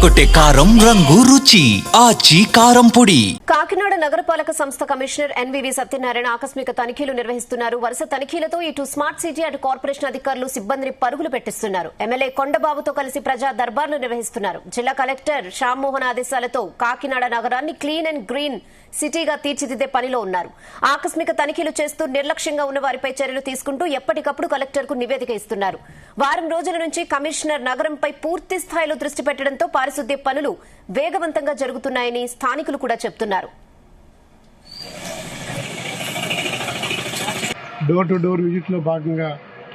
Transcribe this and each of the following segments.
ఎర్రగొట్టే కారం రంగు రుచి ఆచి కారం పొడి. కాకినాడ నగరపాలక సంస్థ కమిషనర్ ఎన్వివి సత్యనారాయణ ఆకస్మిక తనిఖీలు నిర్వహిస్తున్నారు. వరుస తనిఖీలతో ఇటు స్మార్ట్ సిటీ అటు కార్పొరేషన్ అధికారులు సిబ్బందిని పరుగులు పెట్టిస్తున్నారు. ఎమ్మెల్యే కొండబాబుతో కలిసి ప్రజా దర్బార్లు నిర్వహిస్తున్నారు. జిల్లా కలెక్టర్ శ్యామ్మోహన్ ఆదేశాలతో కాకినాడ నగరాన్ని క్లీన్ అండ్ గ్రీన్ సిటీగా తీర్చిదిద్దే పనిలో ఉన్నారు. ఆకస్మిక తనిఖీలు చేస్తూ నిర్లక్ష్యంగా ఉన్న వారిపై చర్యలు తీసుకుంటూ ఎప్పటికప్పుడు కలెక్టర్కు నివేదిక ఇస్తున్నారు. వారం రోజుల నుంచి కమిషనర్ నగరంపై పూర్తి స్థాయిలో దృష్టి పెట్టడంతో పారిశుద్ధ్య పనులు వేగవంతంగా జరుగుతున్నాయని స్థానికులు కూడా చెబుతున్నారు. డోర్ టు డోర్ విజిట్ లో భాగంగా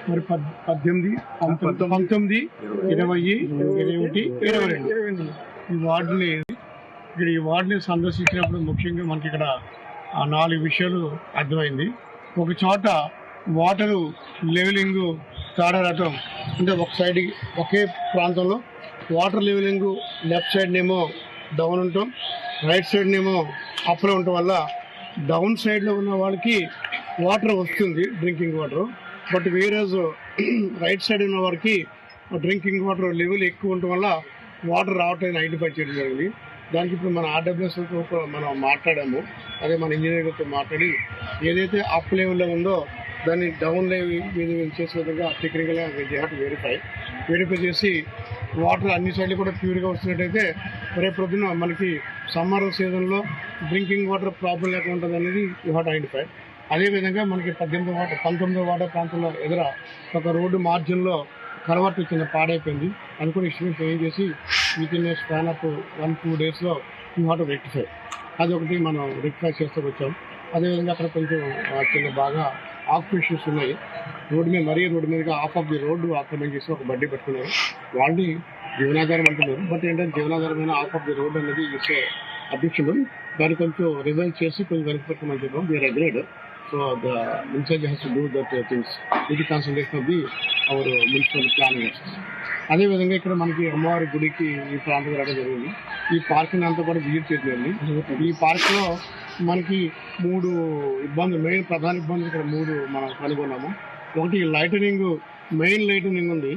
మరి 18, 19, 20, 21, 22 ఈ వార్డుని సందర్శించినప్పుడు ముఖ్యంగా మనకి ఇక్కడ 4 విషయాలు అర్థమైంది. ఒక చోట వాటరు లెవెలింగ్ తేడా రావటం, అంటే ఒక సైడ్ ఒకే ప్రాంతంలో వాటర్ లెవెలింగ్ లెఫ్ట్ సైడ్ నేమో డౌన్ ఉండటం, రైట్ సైడ్ నేమో అప్లో ఉండటం వల్ల డౌన్ సైడ్లో ఉన్న వాళ్ళకి వాటర్ వస్తుంది, డ్రింకింగ్ వాటర్. బట్ వేరేజ్ రైట్ సైడ్ ఉన్న వారికి డ్రింకింగ్ వాటర్ లెవెల్ ఎక్కువ ఉండటం వల్ల వాటర్ రావట్లేదు ఐడెంటిఫై చేయడం జరిగింది. దానికి ఇప్పుడు మన ఆర్డబ్ల్యూఎస్తో మనం మాట్లాడాము. అదే మన ఇంజనీర్లతో మాట్లాడి ఏదైతే అప్ లెవెల్లో ఉందో దాన్ని డౌన్ లెవెల్ చేసే విధంగా టెక్నికల్గా వెరిఫై చేసి వాటర్ అన్ని సైడ్లు కూడా ప్యూర్గా వస్తున్నట్టయితే రేపు పొద్దున మనకి సమ్మర్ సీజన్లో డ్రింకింగ్ వాటర్ ప్రాబ్లం లేకుండా ఉంటుంది అనేది యూ హ్యావ్ టు ఐడెంటిఫై. అదేవిధంగా మనకి 19వ వాటర్ ప్రాంతంలో ఎదుర ఒక రోడ్డు మార్జిన్లో కలవర్ట్ చిన్న పాడైపోయింది. అది కూడా ఇష్యూస్ ఏం చేసి విత్ ఇన్ స్పాన్ ఆఫ్ 1-2 డేస్లో యూ హ్యావ్ టు రెక్టిఫై. అది ఒకటి మనం రెక్టిఫై చేస్తూ వచ్చాం. అదేవిధంగా అక్కడ కొంచెం చిన్న బాగా ఆక్యుపేషన్స్ ఉన్నాయి. రోడ్డు మీదగా half of the road occupation చేసి ఒక బడ్డీ పెట్టుకున్నారు. వాళ్ళని జీవనాధారం అంటున్నారు. బట్ ఏంటంటే జీవనాధారమైన హాఫ్ ఆఫ్ ది రోడ్ అనేది ఇస్తే అధ్యక్షుడు దాన్ని కొంచెం రిజైన్ చేసి కొంచెం వెనక్కి పెట్టమని చెప్పాం. They agreed. So the in charge has to do that things with concentration of the our municipal planning. అదేవిధంగా ఇక్కడ మనకి అమ్మవారి గుడికి ఈ ప్రాంతం రావడం జరిగింది. ఈ పార్క్ని అంతా కూడా విజిట్ చేయడం. ఈ పార్క్లో మనకి 3 ఇబ్బందులు, ప్రధాన ఇబ్బందులు ఇక్కడ 3 మనం కనుగొన్నాము. ఒకటి లైటనింగ్, మెయిన్ లైటనింగ్ ఉంది.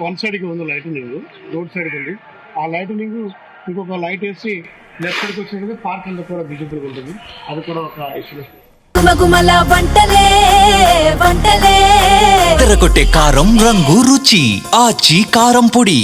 వన్ సైడ్కి ఉంది లైటనింగ్, రోడ్ సైడ్కి ఉంది. ఆ లైటనింగ్ ఇంకొక లైట్ వేసి లెఫ్ట్ సైడ్కి వచ్చినట్టు పార్క్ అంతా కూడా విజిబుల్గా ఉంటుంది. అది కూడా ఒక ఇష్యూ. ఎర్రగొట్టే కారం రంగు రుచి ఆచి కారం పొడి.